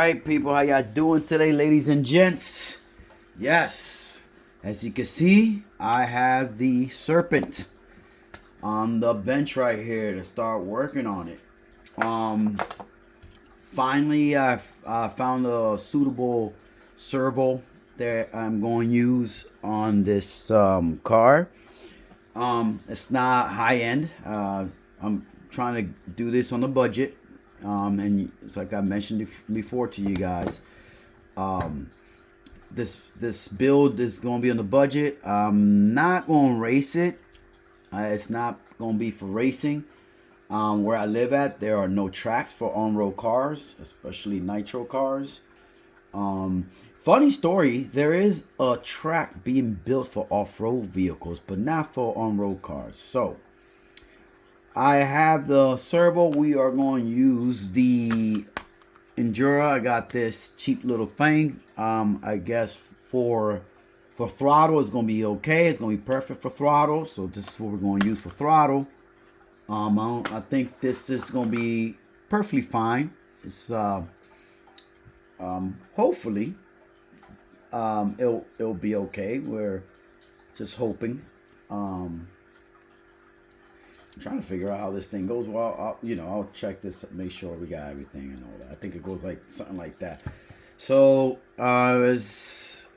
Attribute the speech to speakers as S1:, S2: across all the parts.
S1: right, people, how y'all doing today, ladies and gents? Yes, as you can see, I have the Serpent on the bench right here to start working on it. Finally, I found a suitable servo that I'm going to use on this car. It's not high end. I'm trying to do this on the budget. And it's like I mentioned before to you guys. This build is going to be on the budget. I'm not going to race it. It's not going to be for racing. Where I live at, there are no tracks for on-road cars, especially nitro cars. Funny story, there is a track being built for off-road vehicles, but not for on-road cars. So, I have the servo. We are going to use the Endura. I got this cheap little thing. I guess for throttle, it's going to be okay. It's going to be perfect for throttle. So, this is what we're going to use for throttle. I think this is going to be perfectly fine. It's hopefully it'll be okay. We're just hoping. I'm trying to figure out how this thing goes. Well, I'll check this, make sure we got everything and all that. I think it goes like something like that. So as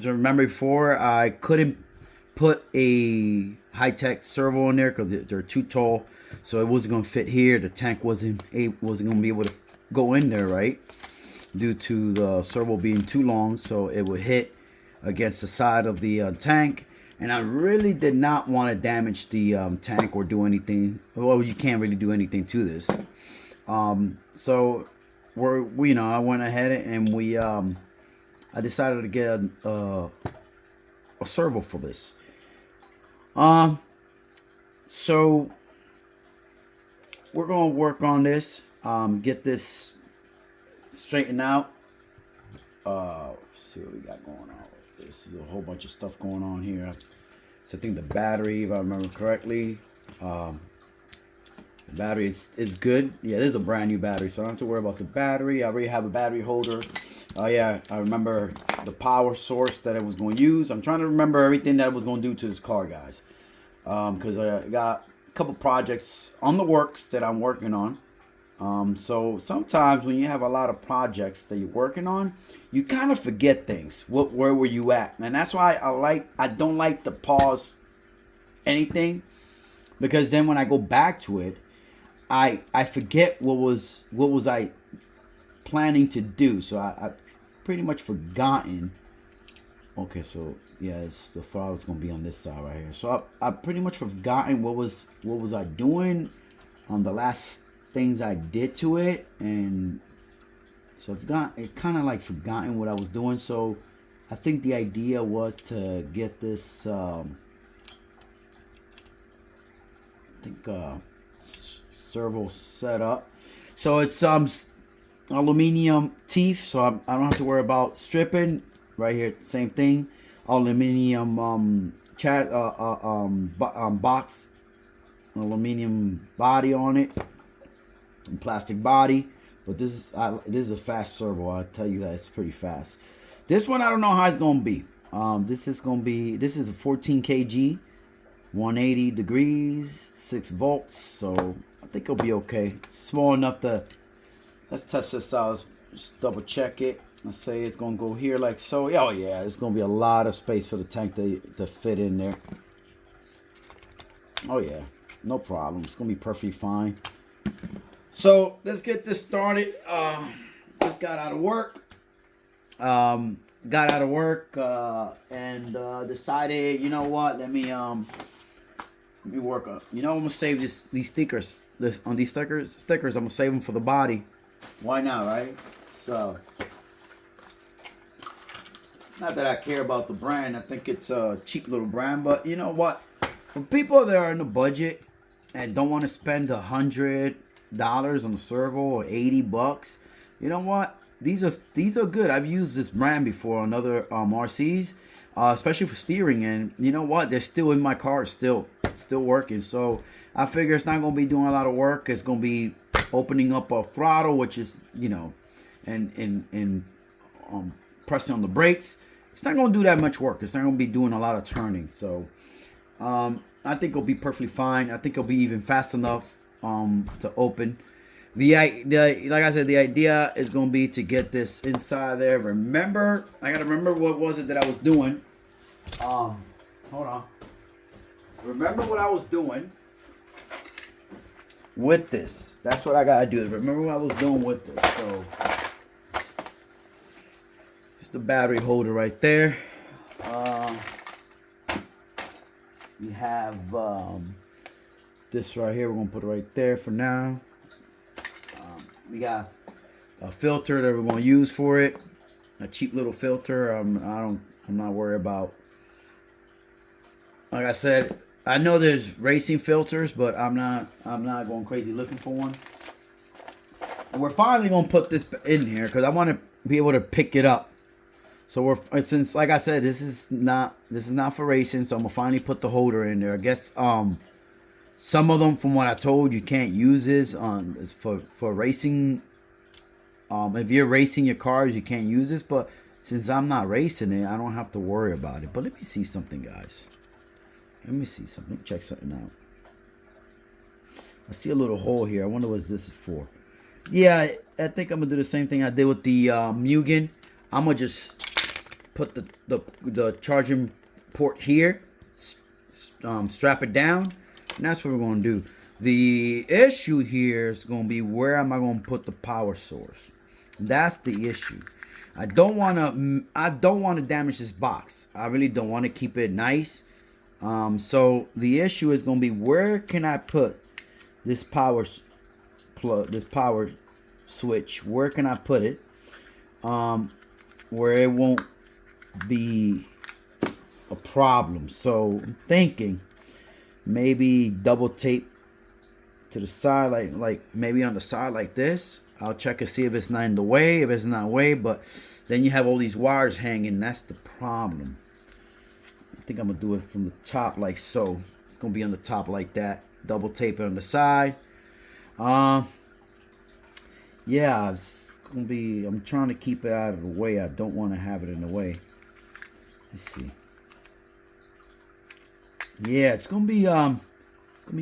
S1: I remember before, I couldn't put a high-tech servo in there because they're too tall, so it wasn't going to fit here. The tank wasn't going to be able to go in there, right, due to the servo being too long, so it would hit against the side of the tank. And I really did not want to damage the tank or do anything. Well, you can't really do anything to this. So I went ahead and I decided to get a servo for this. So we're gonna work on this, get this straightened out. Let's see what we got going on with this. There's a whole bunch of stuff going on here. So I think the battery, if I remember correctly, the battery is good. Yeah, this is a brand new battery, so I don't have to worry about the battery. I already have a battery holder. Yeah, I remember the power source that I was going to use. I'm trying to remember everything that I was going to do to this car, guys. Because I got a couple projects on the works that I'm working on. So sometimes when you have a lot of projects that you're working on, you kind of forget things. Where were you at? And that's why I don't like to pause anything, because then when I go back to it, I forget what was I planning to do. So I pretty much forgotten. Okay, so yeah, the throttle's gonna be on this side right here. So I pretty much forgotten what was I doing on the last things I did to it, and so I've kind of like forgotten what I was doing. So I think the idea was to get this servo set up. So it's aluminum teeth, so I don't have to worry about stripping. Right here, same thing, aluminum box, aluminum body on it, and plastic body. But this is a fast servo. I'll tell you that it's pretty fast. This one I don't know how it's gonna be. This is a 14 kg, 180 degrees, 6 volts. So I think it'll be okay. Small enough to. Let's test this out. Let's just double check it. Let's say it's gonna go here like so. Oh yeah, there's gonna be a lot of space for the tank to fit in there. Oh yeah, no problem. It's gonna be perfectly fine. So let's get this started. Just got out of work. And decided, you know what? Let me work on. I'm gonna save these stickers. These stickers. I'm gonna save them for the body. Why not, right? So. Not that I care about the brand. I think it's a cheap little brand. But you know what? For people that are in the budget and don't want to spend $100 on a servo or $80, you know what? These are good. I've used this brand before on other RCs, especially for steering. And you know what? They're still in my car. Still working. So I figure it's not going to be doing a lot of work. It's going to be opening up a throttle, which is, and pressing on the brakes, it's not going to do that much work. It's not going to be doing a lot of turning. So I think it'll be perfectly fine. I think it'll be even fast enough to open. The like I said, the idea is going to be to get this inside there. Remember, I got to remember what was it that I was doing. Hold on. Remember what I was doing with this. That's what I got to do, is remember what I was doing with this. So, just the battery holder right there. You have this right here. We're going to put it right there for now. We got a filter that we're going to use for it. A cheap little filter. I'm not worried about. Like I said, I know there's racing filters, but I'm not going crazy looking for one. And we're finally going to put this in here because I want to be able to pick it up. So since like I said, this is not for racing, so I'm gonna finally put the holder in there. I guess some of them, from what I told, you can't use this for racing. If you're racing your cars, you can't use this. But since I'm not racing it, I don't have to worry about it. But let me see something, guys. Let me see something. Let me check something out. I see a little hole here. I wonder what this is for. Yeah, I think I'm gonna do the same thing I did with the Mugen. I'm gonna just put the charging port here, strap it down, and that's what we're gonna do. The issue here is gonna be, where am I gonna put the power source? That's the issue. I don't wanna damage this box. I really don't want to keep it nice. So the issue is gonna be, where can I put this power switch? Where can I put it? Where it won't be a problem. So I'm thinking maybe double tape to the side, like maybe on the side like this. I'll check and see if it's not in the way. If it's not in the way, but then you have all these wires hanging. That's the problem. I think I'm gonna do it from the top like so. It's gonna be on the top like that. Double tape it on the side. Yeah, it's gonna be. I'm trying to keep it out of the way. I don't want to have it in the way. Let's see. Yeah, it's gonna be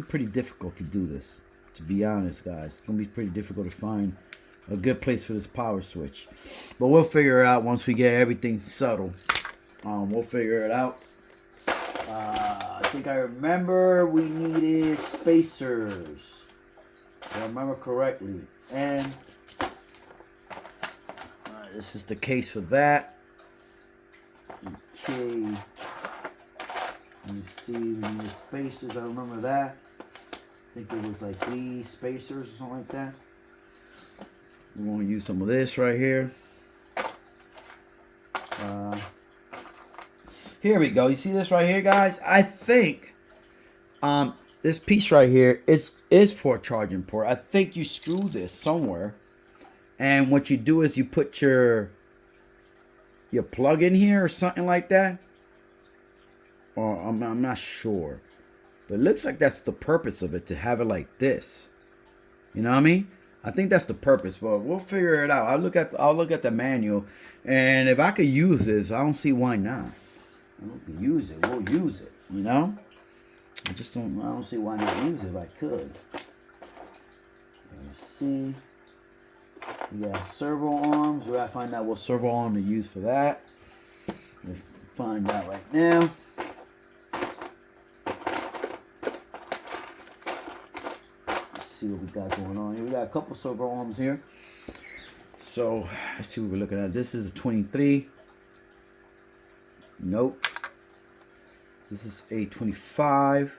S1: pretty difficult to do this. To be honest, guys, it's gonna be pretty difficult to find a good place for this power switch. But we'll figure it out once we get everything settled. We'll figure it out. I think I remember we needed spacers. If I remember correctly, and this is the case for that. Okay. Let me see. We need spacers. I remember that. I think it was like these spacers or something like that. We're going to use some of this right here. Here we go. You see this right here, guys? I think this piece right here is for a charging port. I think you screw this somewhere, and what you do is you put your plug in here or something like that. Or I'm not sure, but it looks like that's the purpose of it, to have it like this. You know what I mean? I think that's the purpose, but we'll figure it out. I'll look at the manual, and if I could use this, I don't see why not. We can use it. We'll use it. You know? I don't see why not use it if I could. Let's see. We got servo arms. We gotta find out what servo arm to use for that. We'll find out right now. Let's see what we got going on here. We got a couple servo arms here. So let's see what we're looking at. This is a 23. Nope. This is a 25.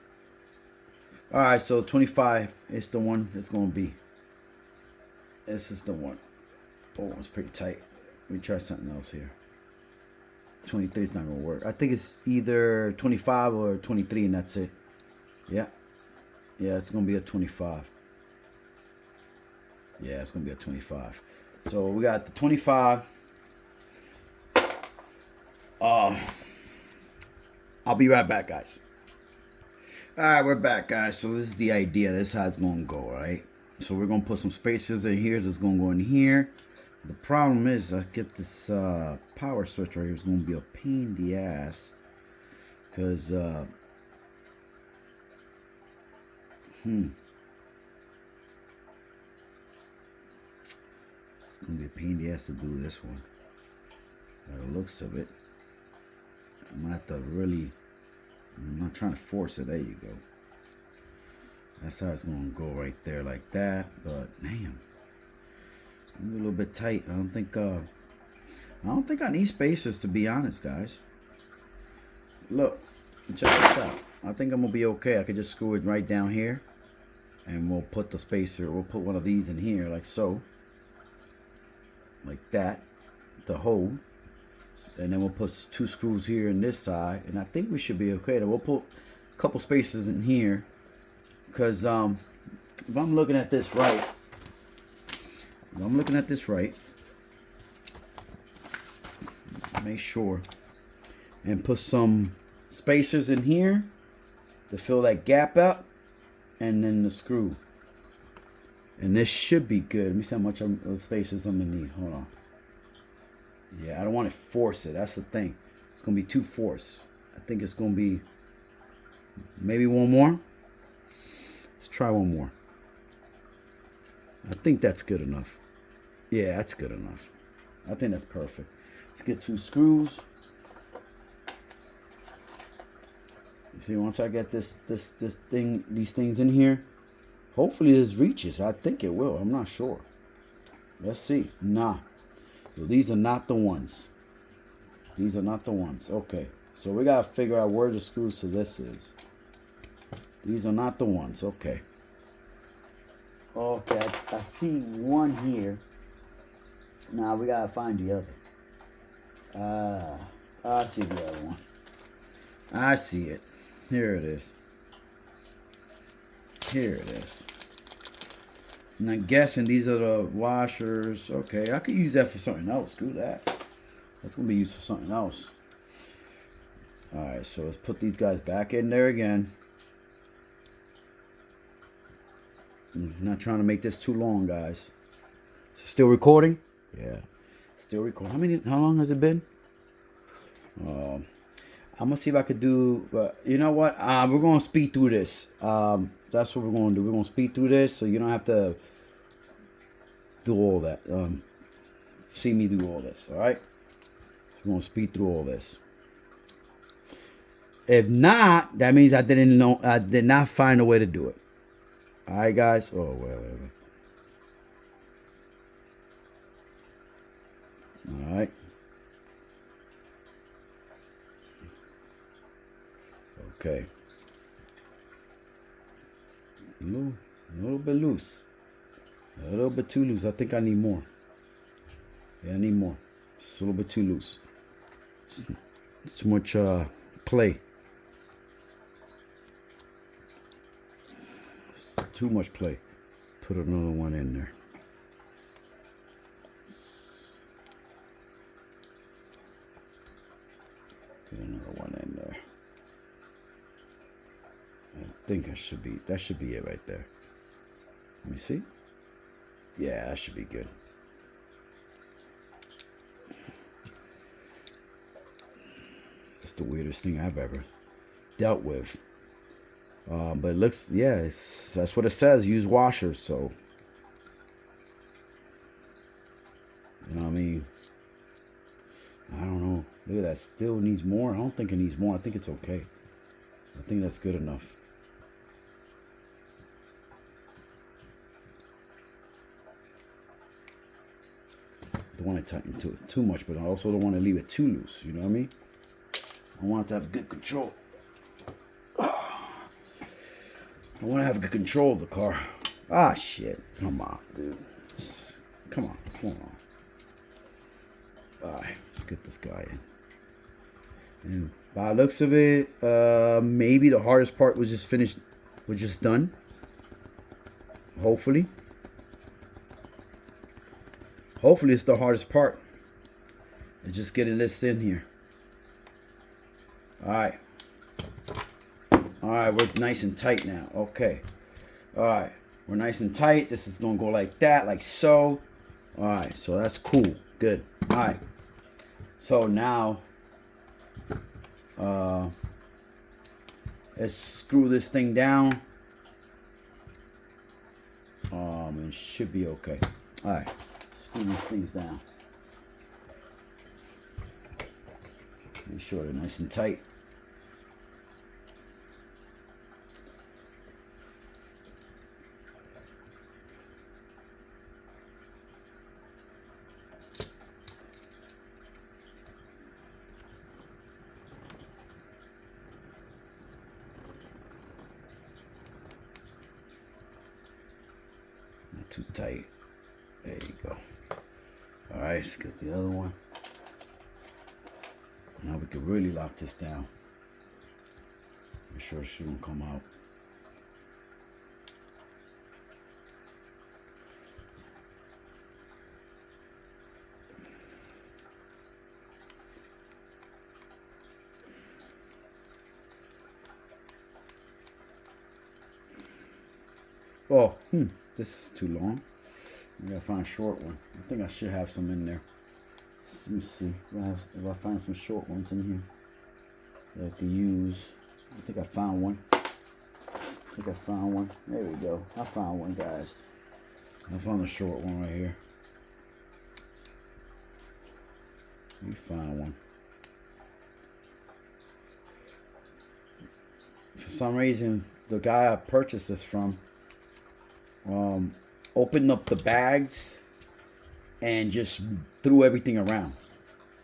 S1: Alright, so 25 is the one that's going to be. This is the one. Oh, it's pretty tight. Let me try something else here. 23 is not going to work. I think it's either 25 or 23, and that's it. Yeah. Yeah, it's going to be a 25. Yeah, it's going to be a 25. So we got the 25. I'll be right back, guys. Alright, we're back, guys. So this is the idea. This is how it's going to go, right? So we're going to put some spacers in here. That's going to go in here. The problem is I get this power switch right here. It's going to be a pain in the ass. Because, it's going to be a pain in the ass to do this one. By the looks of it. I'm going to have to really, I'm not trying to force it. There you go. That's how it's going to go right there like that. But, damn. I'm a little bit tight. I don't think I need spacers, to be honest, guys. Look, check this out. I think I'm gonna be okay. I could just screw it right down here, and we'll put the spacer. We'll put one of these in here, like so, like that, to hold. And then we'll put 2 screws here in this side, and I think we should be okay. Then we'll put a couple spacers in here, because if I'm looking at this right. Make sure and put some spacers in here to fill that gap up, and then the screw. And this should be good. Let me see how much of spacers I'm gonna need. Hold on. Yeah, I don't want to force it. That's the thing. It's gonna be too forced. I think it's gonna be maybe one more. Let's try one more. I think that's good enough. Yeah, that's good enough. I think that's perfect. Let's get 2 screws. You see, once I get these things in here, hopefully this reaches. I think it will. I'm not sure. Let's see. Nah. So these are not the ones. These are not the ones. Okay. So we gotta figure out where the screws to this is. These are not the ones. Okay. Okay, I see one here. Now we gotta find the other. I see the other one. I see it. Here it is. Here it is. And I'm guessing these are the washers. Okay, I could use that for something else. Screw that. That's gonna be used for something else. Alright, so let's put these guys back in there again. I'm not trying to make this too long, guys. Still recording? Yeah. Still recording. How long has it been? I'm gonna see if I could do, you know what? We're gonna speed through this. That's what we're gonna do. We're gonna speed through this so you don't have to do all that. See me do all this, alright? We're gonna speed through all this. If not, that means I did not find a way to do it. Alright, guys. Oh, wait. Alright. Okay. A little bit loose. A little bit too loose. I think I need more. Yeah, I need more. It's a little bit too loose. It's too much play. Too much play. Put another one in there. Put another one in there. I think that should be it right there. Let me see. Yeah, that should be good. It's the weirdest thing I've ever dealt with. But it looks, yeah, that's what it says. Use washers, so you know what I mean. I don't know. Look at that. Still needs more. I don't think it needs more. I think it's okay. I think that's good enough. Don't want to tighten it too much, but I also don't want to leave it too loose. You know what I mean? I want to have good control. I want to have good control of the car. Ah, shit. Come on, dude. Come on. What's going on? Alright, let's get this guy in. And by the looks of it, maybe the hardest part was just finished. Was just done. Hopefully. Hopefully it's the hardest part. And just getting this in here. Alright. Alright, we're nice and tight now. Okay. Alright. We're nice and tight. This is going to go like that, like so. All right, so that's cool. Good. All right. So now, let's screw this thing down. It should be okay. All right, screw these things down. Make sure they're nice and tight. Not too tight. There you go. All right, let's get the other one. Now we can really lock this down. Make sure she won't come out. Oh, this is too long. I gotta find a short one. I think I should have some in there. Let me see if I find some short ones in here that I can use. I think I found one. There we go. I found one, guys. I found the short one right here. We found one. For some reason, the guy I purchased this from opened up the bags and just threw everything around.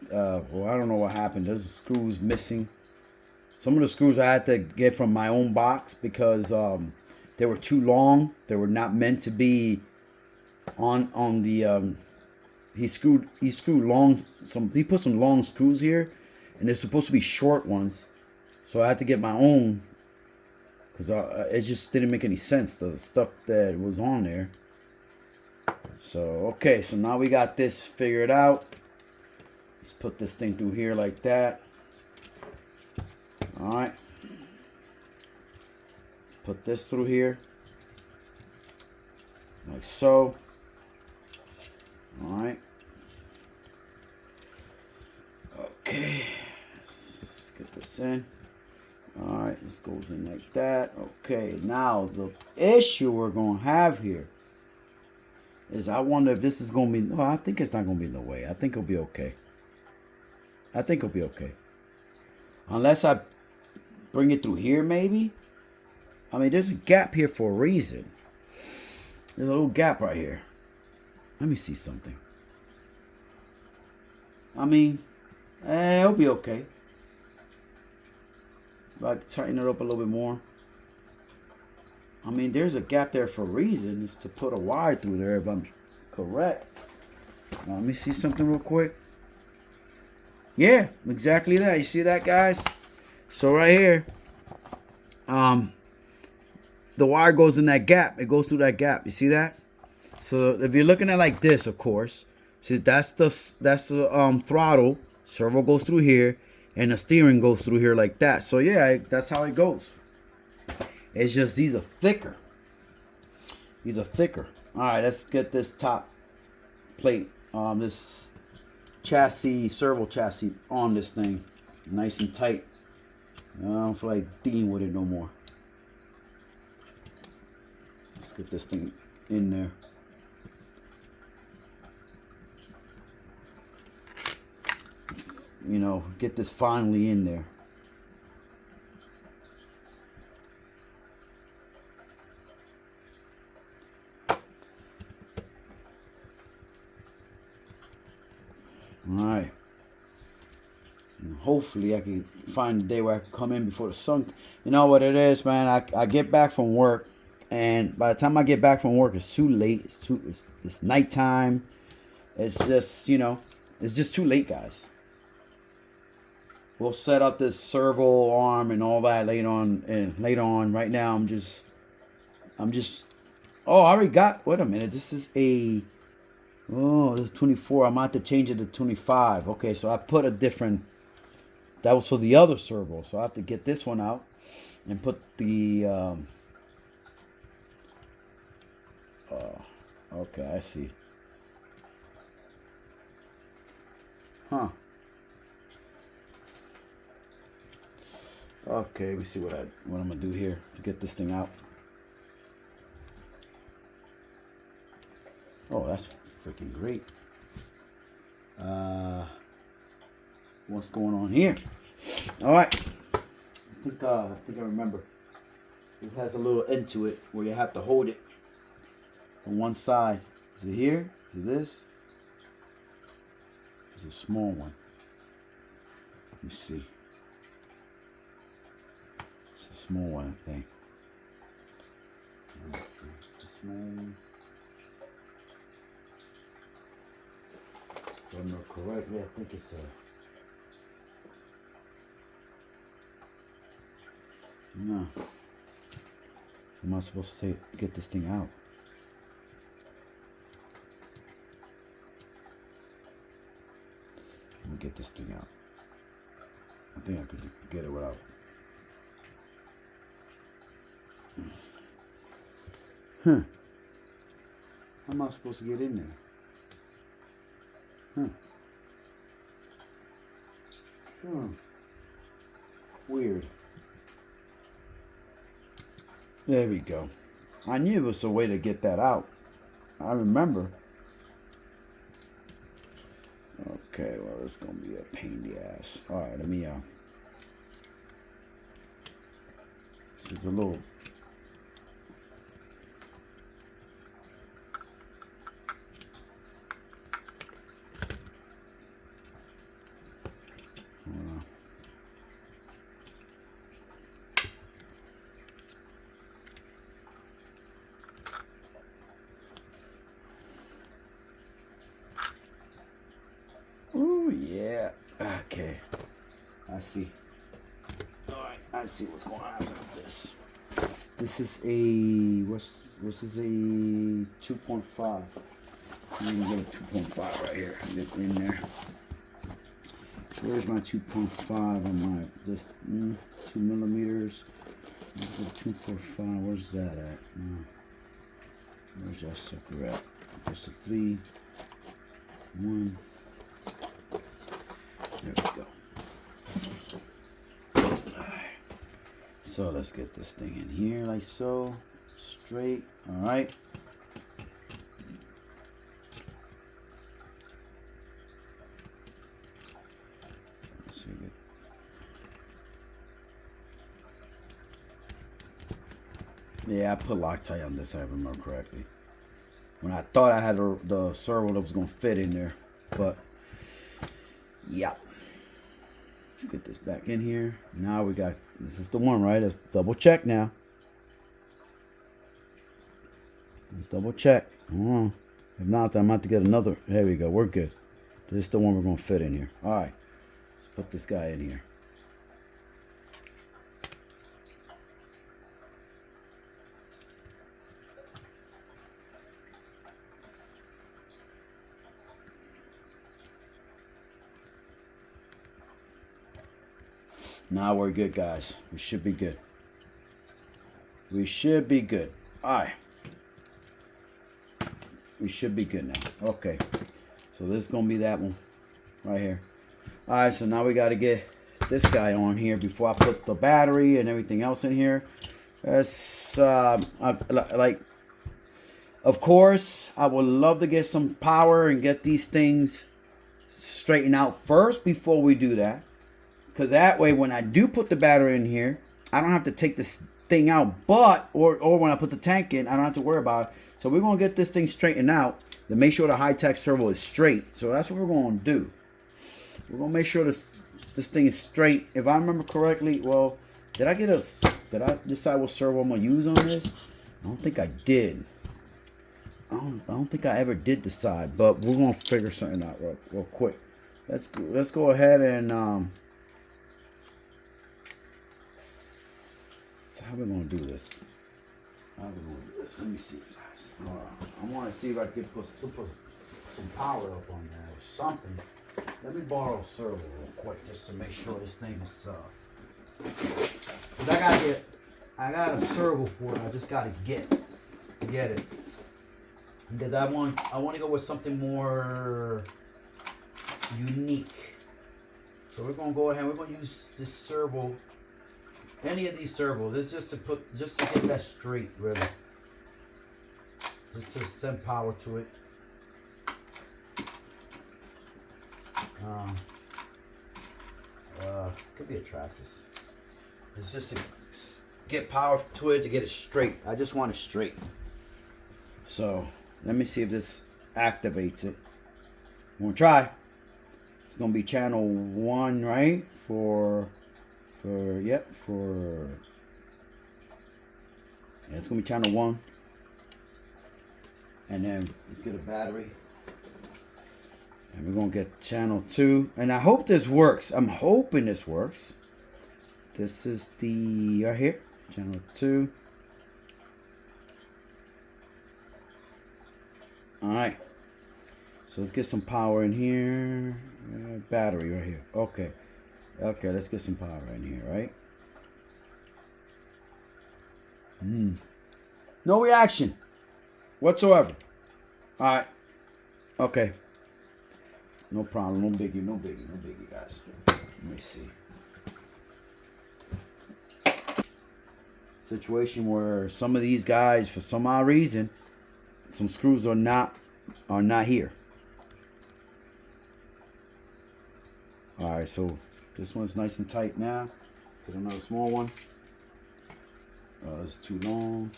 S1: Well, I don't know what happened. There's screws missing. Some of the screws I had to get from my own box because they were too long. They were not meant to be on the. He put some long screws here, and they're supposed to be short ones. So I had to get my own because it just didn't make any sense, the stuff that was on there. So okay, so now we got this figured out. Let's put this thing through here like that. All right. Let's put this through here. Like so. All right. Okay. Let's get this in. All right. This goes in like that. Okay. Now the issue we're going to have here is I wonder if this is going to be... No, I think it's not going to be in the way. I think it'll be okay. Unless I bring it through here, maybe. I mean, there's a gap here for a reason. There's a little gap right here. Let me see something. I mean, it'll be okay. If I tighten it up a little bit more. I mean, there's a gap there for a reason. It's to put a wire through there, if I'm correct. Now, let me see something real quick. Yeah, exactly that. You see that, guys? So right here, the wire goes in that gap. It goes through that gap. You see that? So if you're looking at like this, of course, see that's the throttle. Servo goes through here, and the steering goes through here like that. So yeah, that's how it goes. It's just these are thicker. All right, let's get this top plate, this chassis, servo chassis on this thing, nice and tight. I don't feel like dealing with it no more. Let's get this thing in there. You know, get this finally in there. All right. And hopefully I can find a day where I can come in before the sun. You know what it is, man? I get back from work, and by the time I get back from work, it's too late. It's nighttime. It's just, you know, it's just too late, guys. We'll set up this servo arm and all that later on. And later on, right now, I'm just. Oh, I already got. Wait a minute. This is a. Oh, this is 24. I'm about to change it to 25. Okay, so I put a different. That was for the other servo, so I have to get this one out and put the. Okay, I see. Huh. Okay, we see what I'm gonna do here to get this thing out. Oh, that's freaking great. What's going on here? All right. I think I remember. It has a little end to it where you have to hold it on one side. Is it here? Is it this? It's a small one. Let me see. It's a small one, I think. Let me see. Small. If I remember correctly, I think it's a. No. Am I supposed to get this thing out? Let me get this thing out. I think I could get it without. Huh. How am I supposed to get in there? Huh. Weird. There we go. I knew there was a way to get that out. I remember. Okay, well, it's gonna be a pain in the ass. All right, let me. This is a little. Oh yeah. Okay. I see. Alright, I see what's going on with this. This is a this is a 2.5. I'm gonna get a 2.5 right here. Get it in there. Where's my 2.5 on my this 2 millimeters? 2.5. Where's that at? Where's that sucker at? Just a 3, 1. There we go. Alright. So let's get this thing in here like so. Straight. Alright. Let's see. Yeah, I put Loctite on this, I remember correctly. When I thought I had the servo that was going to fit in there. But, yeah. Let's get this back in here. Now we got, this is the one, right? Let's double check now. Let's double check. If not, then I'm about to get another. There we go. We're good. This is the one we're going to fit in here. All right. Let's put this guy in here. Now we're good, guys. We should be good. We should be good. All right. We should be good now. Okay. So this is going to be that one right here. All right. So now we got to get this guy on here before I put the battery and everything else in here. That's like, of course, I would love to get some power and get these things straightened out first before we do that. Because that way, when I do put the battery in here, I don't have to take this thing out. But, or when I put the tank in, I don't have to worry about it. So we're going to get this thing straightened out to make sure the high-tech servo is straight. So that's what we're going to do. We're going to make sure this thing is straight. If I remember correctly, well, did I decide what servo I'm going to use on this? I don't think I did. I don't think I ever did decide. But we're going to figure something out real quick. Let's go ahead and... how are we going to do this? Let me see, guys. I want to see if I can put some power up on there or something. Let me borrow a servo real quick just to make sure this thing is because I got a servo for it. I just got to get it because I want to go with something more unique. So we're gonna go ahead. We're gonna use this servo, any of these servos. This is just to get that straight, really. Just to send power to it. Could be a Traxxas. It's just to get power to it, to get it straight. I just want it straight. So let me see if this activates it. I'm gonna try. It's gonna be channel 1, right? Yeah, it's gonna be channel 1. And then let's get a battery. And we're gonna get channel 2. And I hope this works. I'm hoping this works. This is the right here, channel 2. Alright. So let's get some power in here. Battery right here. Okay. Okay, let's get some power in here, right? No reaction whatsoever. Alright. Okay. No problem. No biggie. No biggie. No biggie, guys. Let me see. Situation where some of these guys, for some odd reason, some screws are not here. Alright, so this one's nice and tight now. Get another small one. It's too long.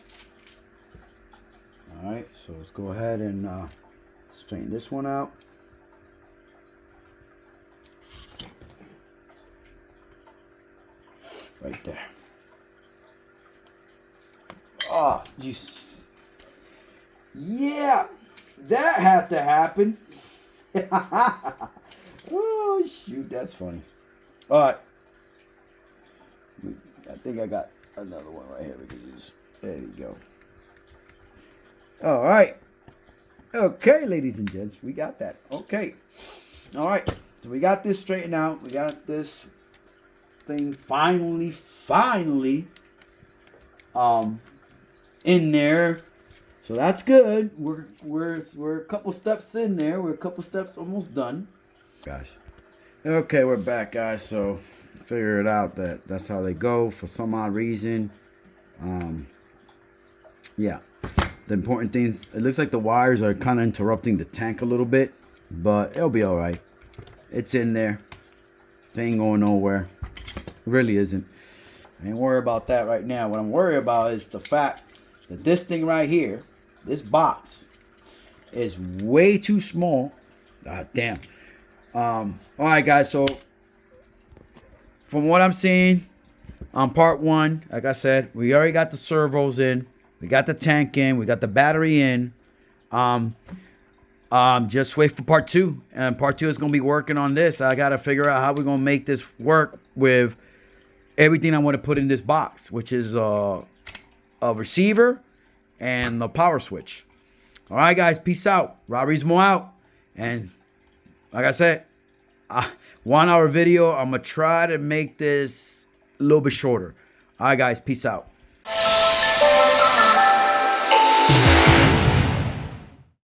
S1: Alright, so let's go ahead and straighten this one out. Right there. Oh, yeah, that had to happen. Oh, shoot, that's funny. All right. I think I got another one right here we can use. There you go. All right. Okay, ladies and gents, we got that. Okay. All right. So we got this straightened out. We got this thing finally in there. So that's good. We're a couple steps in there. We're a couple steps almost done. Guys. Okay, we're back, guys. So figure it out that's how they go for some odd reason. Yeah. The important thing is, it looks like the wires are kind of interrupting the tank a little bit, but it'll be all right. It's in there. It ain't going nowhere. It really isn't. I ain't worried about that right now. What I'm worried about is the fact that this thing right here, this box, is way too small. God damn. All right, guys. So from what I'm seeing on part 1, like I said, we already got the servos in. We got the tank in. We got the battery in. Just wait for part 2. And part 2 is going to be working on this. I got to figure out how we're going to make this work with everything I want to put in this box, which is a receiver and the power switch. All right, guys. Peace out. Robrismo out. And like I said, 1 hour video. I'm going to try to make this a little bit shorter. All right, guys. Peace out.